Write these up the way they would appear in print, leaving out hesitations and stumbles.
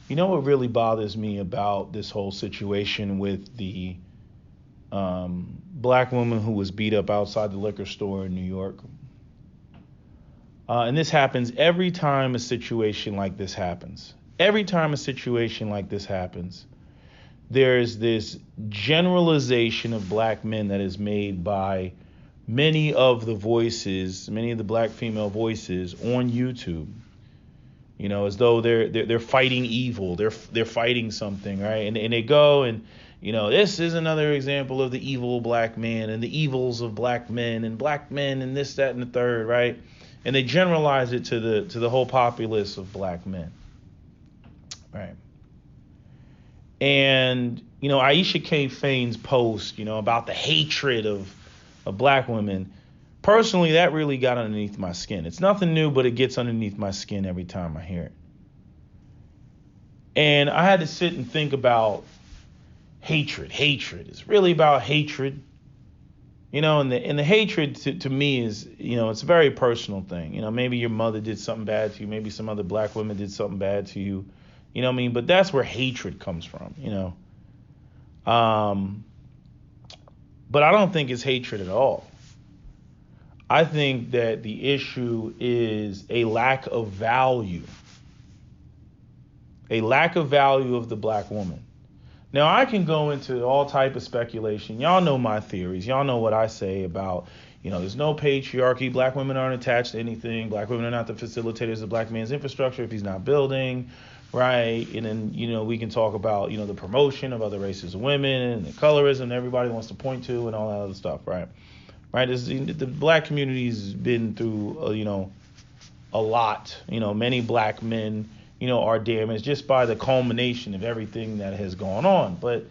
You know what really bothers me about this whole situation with the black woman who was beat up outside the liquor store in New York? And this happens every time a situation like this happens. Every time a situation like this happens, there's this generalization of black men that is made by many of the voices, many of the black female voices on YouTube. You know, as though they're fighting evil, they're fighting something, right? And they go and this is another example of the evil black man and the evils of black men and this, that, and the third, right? And they generalize it to the whole populace of black men, right? And Aisha K. Fane's post, about the hatred of black women. Personally, that really got underneath my skin. It's nothing new, but it gets underneath my skin every time I hear it. And I had to sit and think about hatred. Hatred is really about hatred. And the hatred to me is, it's a very personal thing. Maybe your mother did something bad to you. Maybe some other black woman did something bad to you. You know what I mean? But that's where hatred comes from, But I don't think it's hatred at all. I think that the issue is a lack of value. A lack of value of the black woman. Now, I can go into all type of speculation. Y'all know my theories. Y'all know what I say about, there's no patriarchy. Black women aren't attached to anything. Black women are not the facilitators of black man's infrastructure if he's not building, right? And then, we can talk about, the promotion of other races of women and the colorism everybody wants to point to and all that other stuff, right? Right? The black community's been through, a lot. Many black men, are damaged just by the culmination of everything that has gone on. But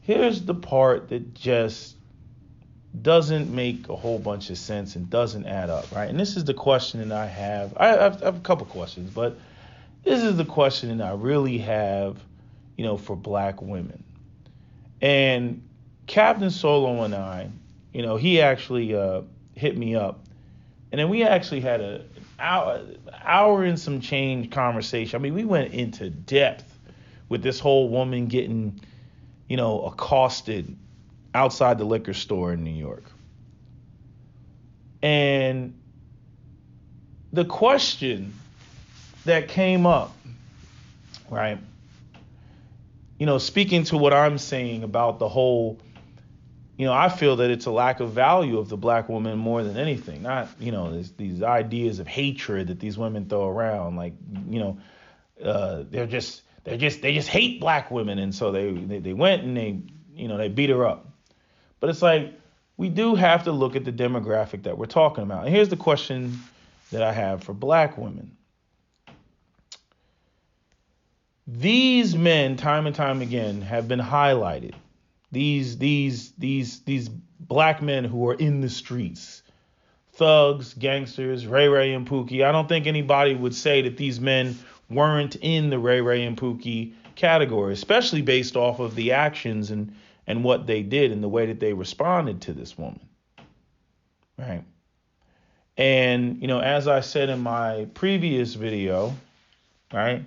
here's the part that just doesn't make a whole bunch of sense and doesn't add up, right? And this is the question that I have. I have a couple questions, but this is the question that I really have, for black women. And Captain Solo and I, he actually hit me up, and then we actually had an hour and some change conversation. I mean, we went into depth with this whole woman getting, accosted outside the liquor store in New York. And the question that came up, right, speaking to what I'm saying about the whole, I feel that it's a lack of value of the black woman more than anything. Not, these ideas of hatred that these women throw around, like, they just hate black women, and so they went and they beat her up. But it's like, we do have to look at the demographic that we're talking about. And here's the question that I have for black women. These men, time and time again, have been highlighted. These black men who are in the streets, thugs, gangsters, Ray Ray and Pookie. I don't think anybody would say that these men weren't in the Ray Ray and Pookie category, especially based off of the actions and what they did and the way that they responded to this woman. Right. And, as I said in my previous video, right,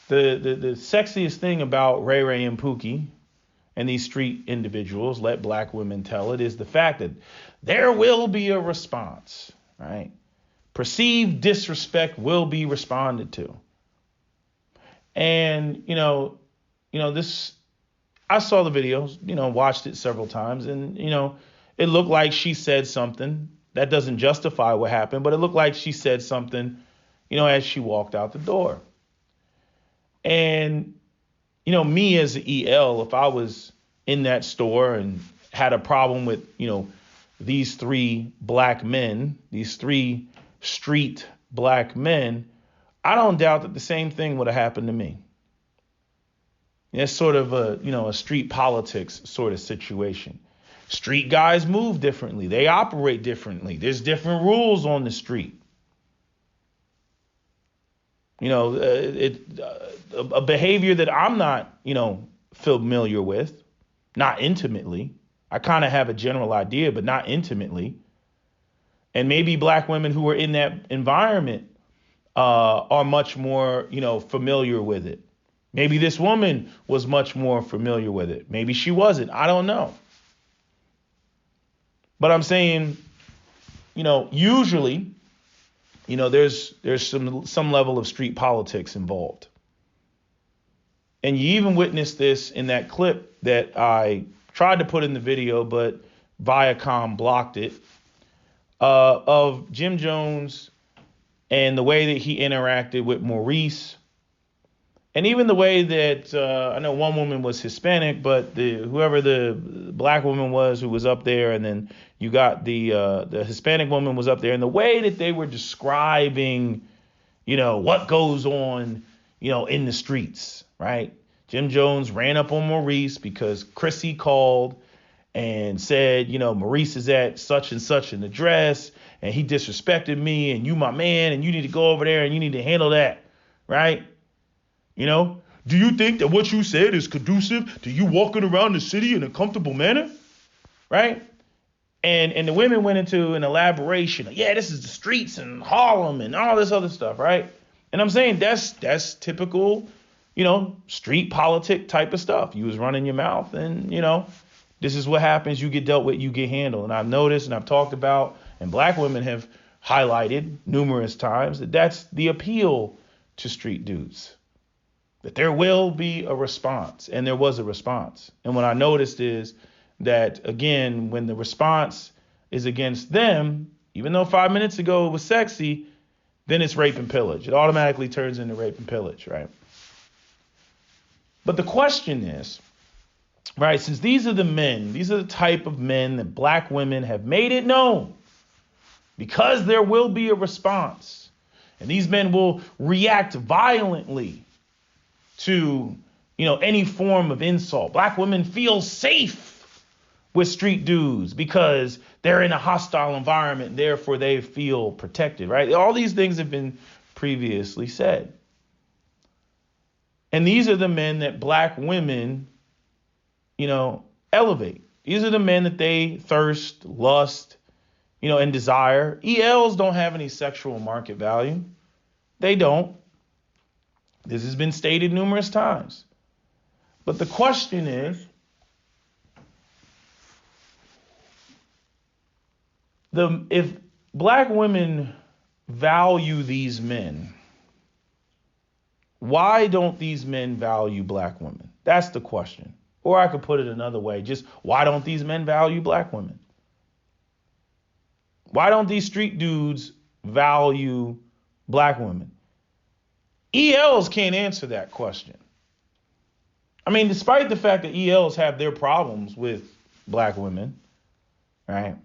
the sexiest thing about Ray Ray and Pookie and these street individuals, let black women tell it, is the fact that there will be a response, right? Perceived disrespect will be responded to. And, this, I saw the videos, watched it several times, and, it looked like she said something. That doesn't justify what happened, but it looked like she said something, as she walked out the door. And, me as an EL, if I was in that store and had a problem with, these three black men, these three street black men, I don't doubt that the same thing would have happened to me. It's sort of a street politics sort of situation. Street guys move differently. They operate differently. There's different rules on the street. A behavior that I'm not, familiar with, not intimately. I kind of have a general idea, but not intimately. And maybe black women who are in that environment are much more, familiar with it. Maybe this woman was much more familiar with it. Maybe she wasn't. I don't know. But I'm saying, usually, there's some level of street politics involved. And you even witnessed this in that clip that I tried to put in the video, but Viacom blocked it, of Jim Jones and the way that he interacted with Maurice. And even the way that I know one woman was Hispanic, but whoever the black woman was who was up there, and then you got the Hispanic woman was up there, and the way that they were describing, what goes on, in the streets, right? Jim Jones ran up on Maurice because Chrissy called and said, Maurice is at such and such an address, and he disrespected me, and you my man, and you need to go over there and you need to handle that, right? Do you think that what you said is conducive to you walking around the city in a comfortable manner? Right? And the women went into an elaboration. Yeah, this is the streets in Harlem and all this other stuff, right? And I'm saying that's typical, street politic type of stuff. You was running your mouth and, this is what happens. You get dealt with, you get handled. And I've noticed and I've talked about, and black women have highlighted numerous times, that that's the appeal to street dudes. That there will be a response, and there was a response. And what I noticed is that, again, when the response is against them, even though 5 minutes ago it was sexy, then it's rape and pillage. It automatically turns into rape and pillage, right? But the question is, right, since these are the type of men that black women have made it known, because there will be a response, and these men will react violently to, any form of insult. Black women feel safe with street dudes because they're in a hostile environment, therefore they feel protected, right? All these things have been previously said. And these are the men that black women, elevate. These are the men that they thirst, lust, and desire. ELs don't have any sexual market value. They don't. This has been stated numerous times. But the question is, if black women value these men, why don't these men value black women? That's the question. Or I could put it another way, just why don't these men value black women? Why don't these street dudes value black women? ELs can't answer that question. I mean, despite the fact that ELs have their problems with black women, right?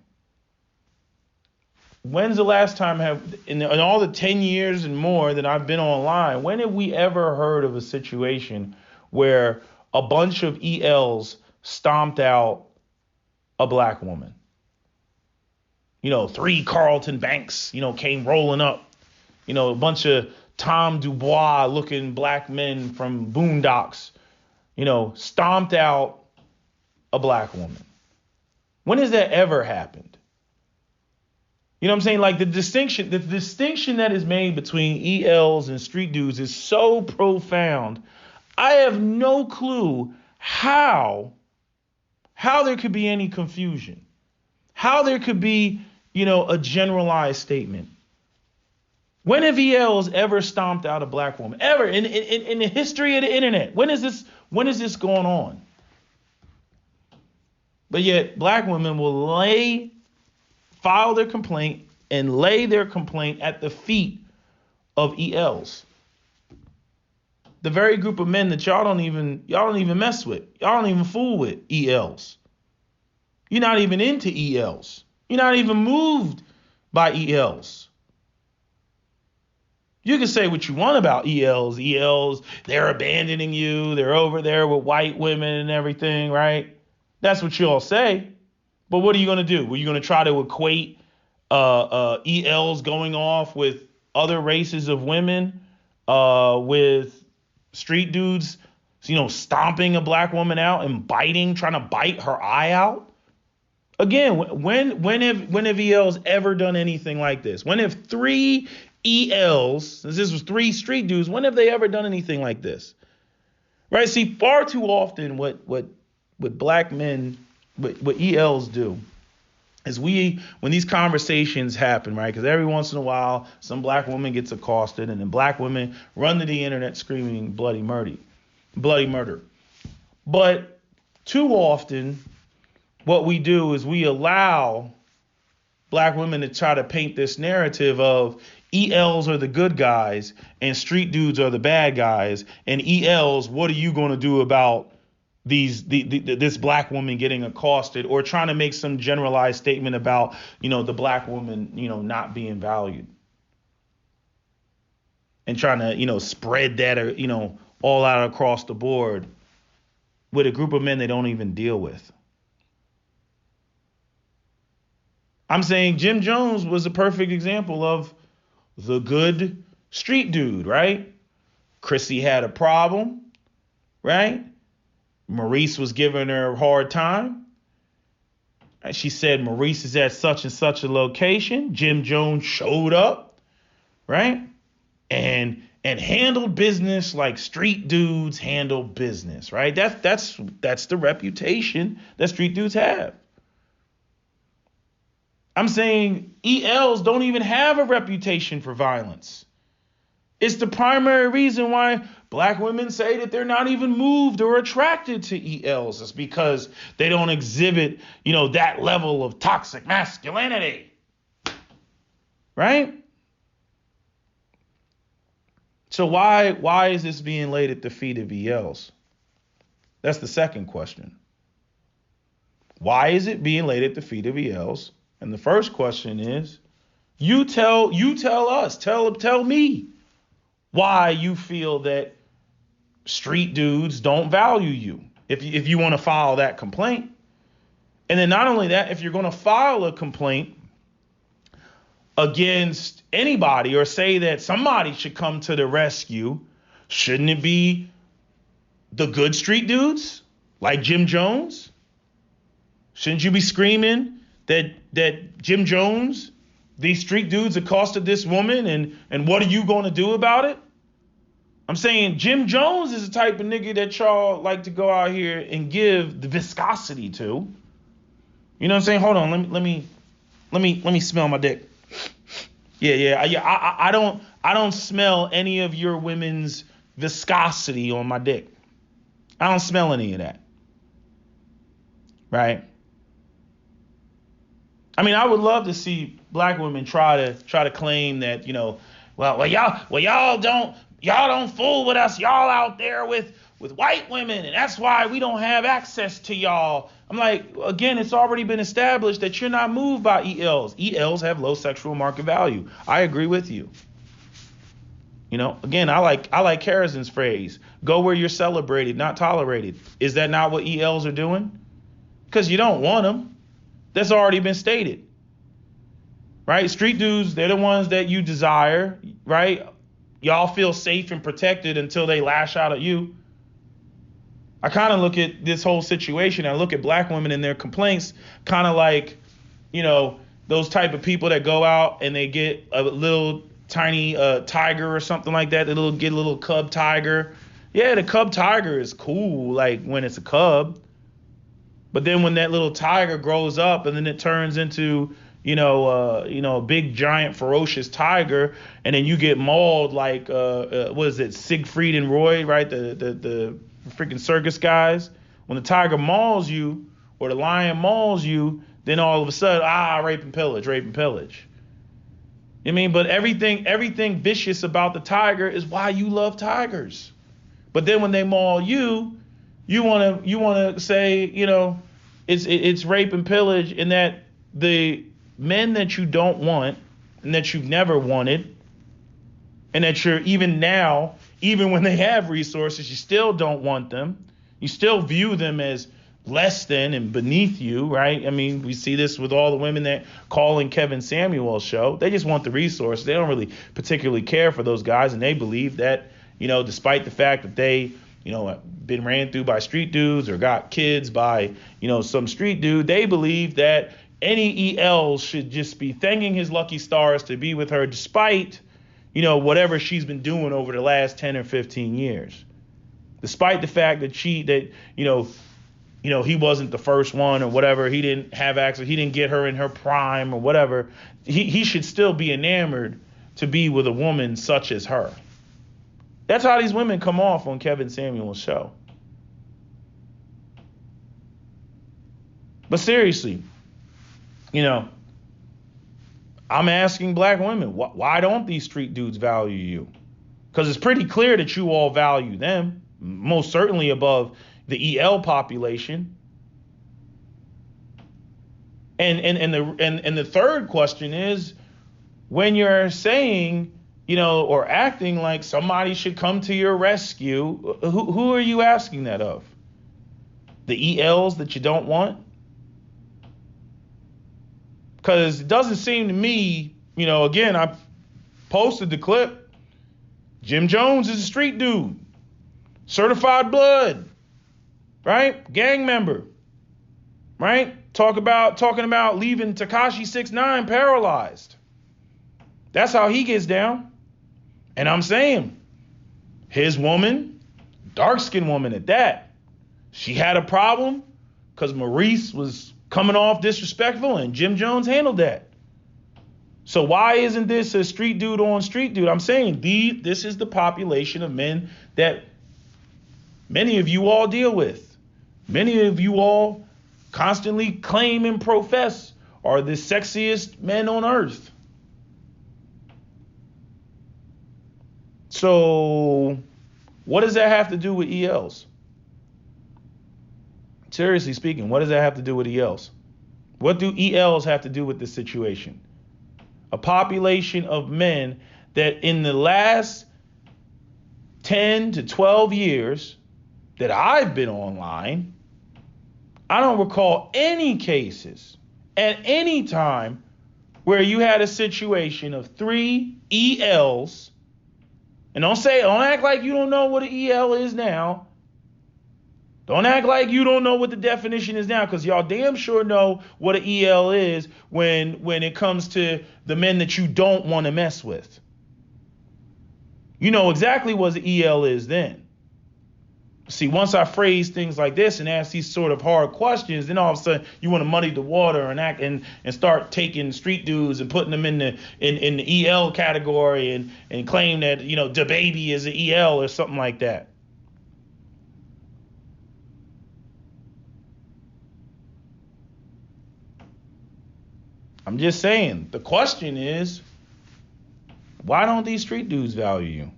When's the last time in all the 10 years and more that I've been online, when have we ever heard of a situation where a bunch of ELs stomped out a black woman? 3 Carlton Banks, came rolling up, a bunch of Tom Dubois looking black men from Boondocks, stomped out a black woman. When has that ever happened? You know what I'm saying? Like the distinction that is made between ELs and street dudes is so profound. I have no clue how there could be any confusion, how there could be, a generalized statement. When have ELs ever stomped out a black woman? Ever in the history of the internet? When is this going on? But yet black women will file their complaint and lay their complaint at the feet of ELs. The very group of men that y'all don't even mess with. Y'all don't even fool with ELs. You're not even into ELs. You're not even moved by ELs. You can say what you want about ELs. ELs, they're abandoning you. They're over there with white women and everything, right? That's what you all say. But what are you going to do? Were you going to try to equate ELs going off with other races of women, with street dudes, stomping a black woman out and trying to bite her eye out? Again, when have ELs ever done anything like this? When have 3 ELs, since this was 3 street dudes, when have they ever done anything like this? Right? See, far too often what black men, what ELs do is when these conversations happen, right? Because every once in a while, some black woman gets accosted, and then black women run to the internet screaming bloody murder. But too often, what we do is we allow black women to try to paint this narrative of ELs are the good guys and street dudes are the bad guys. And ELs, what are you going to do about this black woman getting accosted, or trying to make some generalized statement about, the black woman, not being valued, and trying to, spread that, all out across the board with a group of men they don't even deal with. I'm saying Jim Jones was a perfect example of the good street dude, right? Chrissy had a problem, right? Maurice was giving her a hard time. She said Maurice is at such and such a location. Jim Jones showed up, right? And handled business like street dudes handle business, right? That's the reputation that street dudes have. I'm saying ELs don't even have a reputation for violence. It's the primary reason why black women say that they're not even moved or attracted to ELs. It's because they don't exhibit, that level of toxic masculinity. Right? So why is this being laid at the feet of ELs? That's the second question. Why is it being laid at the feet of ELs? And the first question is, you tell us, tell me why you feel that street dudes don't value you, if you want to file that complaint. And then not only that, if you're going to file a complaint against anybody or say that somebody should come to the rescue, shouldn't it be the good street dudes like Jim Jones? Shouldn't you be screaming that Jim Jones, these street dudes accosted this woman, and what are you going to do about it? I'm saying Jim Jones is the type of nigga that y'all like to go out here and give the viscosity to. You know what I'm saying? Hold on, let me smell my dick. Yeah. I don't smell any of your women's viscosity on my dick. I don't smell any of that. Right? I mean, I would love to see black women try to claim that, y'all don't fool with us. Y'all out there with white women, and that's why we don't have access to y'all. I'm like, again, it's already been established that you're not moved by ELs. ELs have low sexual market value. I agree with you. Again, I like Harrison's phrase, go where you're celebrated, not tolerated. Is that not what ELs are doing? Because you don't want them. That's already been stated, right? Street dudes, they're the ones that you desire, right? Y'all feel safe and protected until they lash out at you. I kind of look at this whole situation. I look at black women and their complaints kind of like, those type of people that go out and they get a little tiny tiger or something like that. They get a little cub tiger. Yeah, the cub tiger is cool, like when it's a cub. But then when that little tiger grows up and then it turns into, a big, giant, ferocious tiger, and then you get mauled like, what is it, Siegfried and Roy, right? The freaking circus guys. When the tiger mauls you or the lion mauls you, then all of a sudden, rape and pillage. I mean, but everything vicious about the tiger is why you love tigers. But then when they maul you, you wanna say, it's rape and pillage, and that the men that you don't want and that you've never wanted, and that you're even now, even when they have resources, you still don't want them. You still view them as less than and beneath you, right? I mean, we see this with all the women that call in Kevin Samuel's show. They just want the resources. They don't really particularly care for those guys, and they believe that, despite the fact that they been ran through by street dudes or got kids by, some street dude, they believe that any EL should just be thanking his lucky stars to be with her, despite whatever she's been doing over the last 10 or 15 years. Despite the fact that he wasn't the first one or whatever, he didn't have access, he didn't get her in her prime or whatever, he should still be enamored to be with a woman such as her. That's how these women come off on Kevin Samuel's show. But seriously, I'm asking black women, why don't these street dudes value you? Because it's pretty clear that you all value them, most certainly above the EL population. And the third question is, when you're saying, or acting like somebody should come to your rescue, who are you asking that of? The ELs that you don't want? Because it doesn't seem to me, again, I posted the clip. Jim Jones is a street dude, certified blood, right? Gang member, right? Talking about leaving Tekashi 6ix9ine paralyzed. That's how he gets down. And I'm saying, his woman, dark-skinned woman at that, she had a problem because Maurice was coming off disrespectful, and Jim Jones handled that. So why isn't this a street dude on street dude? I'm saying this is the population of men that many of you all deal with. Many of you all constantly claim and profess are the sexiest men on earth. So what does that have to do with ELs? Seriously speaking, what does that have to do with ELs? What do ELs have to do with this situation? A population of men that in the last 10 to 12 years that I've been online, I don't recall any cases at any time where you had a situation of 3 ELs. And don't act like you don't know what an EL is now. Don't act like you don't know what the definition is now, because y'all damn sure know what an EL is when it comes to the men that you don't want to mess with. You know exactly what the EL is then. See, once I phrase things like this and ask these sort of hard questions, then all of a sudden you want to muddy the water and act and start taking street dudes and putting them in the EL category and claim that, DaBaby is an EL or something like that. I'm just saying, the question is, why don't these street dudes value you?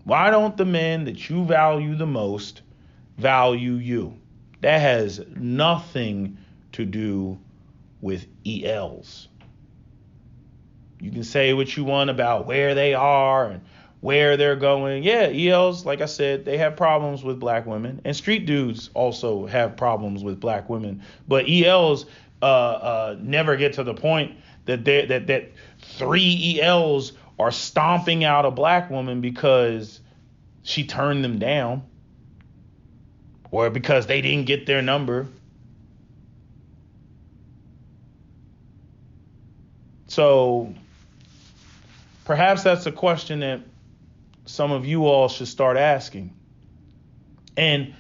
Why don't the men that you value the most value you? That has nothing to do with ELs. You can say what you want about where they are and where they're going. Yeah, ELs, like I said, they have problems with black women. And street dudes also have problems with black women. But ELs never get to the point that 3 ELs are stomping out a black woman because she turned them down or because they didn't get their number. So perhaps that's a question that some of you all should start asking. And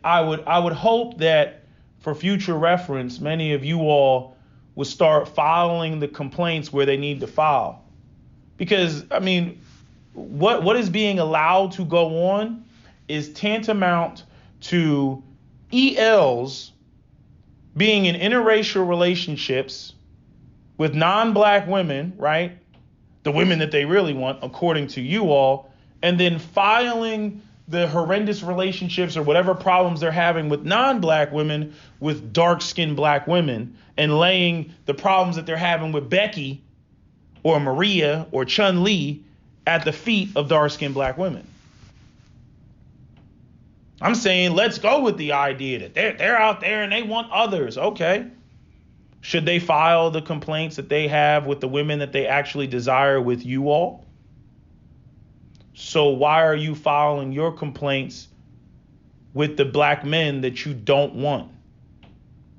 I would hope that for future reference, many of you all would start filing the complaints where they need to file. Because, what is being allowed to go on is tantamount to ELs being in interracial relationships with non-black women, right? The women that they really want, according to you all, and then filing the horrendous relationships or whatever problems they're having with non-black women with dark-skinned black women, and laying the problems that they're having with Becky or Maria or Chun-Li at the feet of dark-skinned black women. I'm saying let's go with the idea that they're out there and they want others. Okay. Should they file the complaints that they have with the women that they actually desire with you all? So why are you filing your complaints with the black men that you don't want,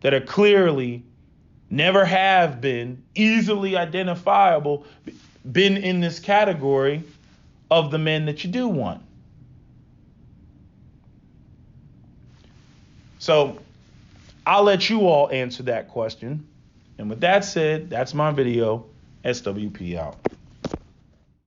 that are clearly never have been easily identifiable been in this category of the men that you do want. So I'll let you all answer that question. And with that said, that's my video. SWP out.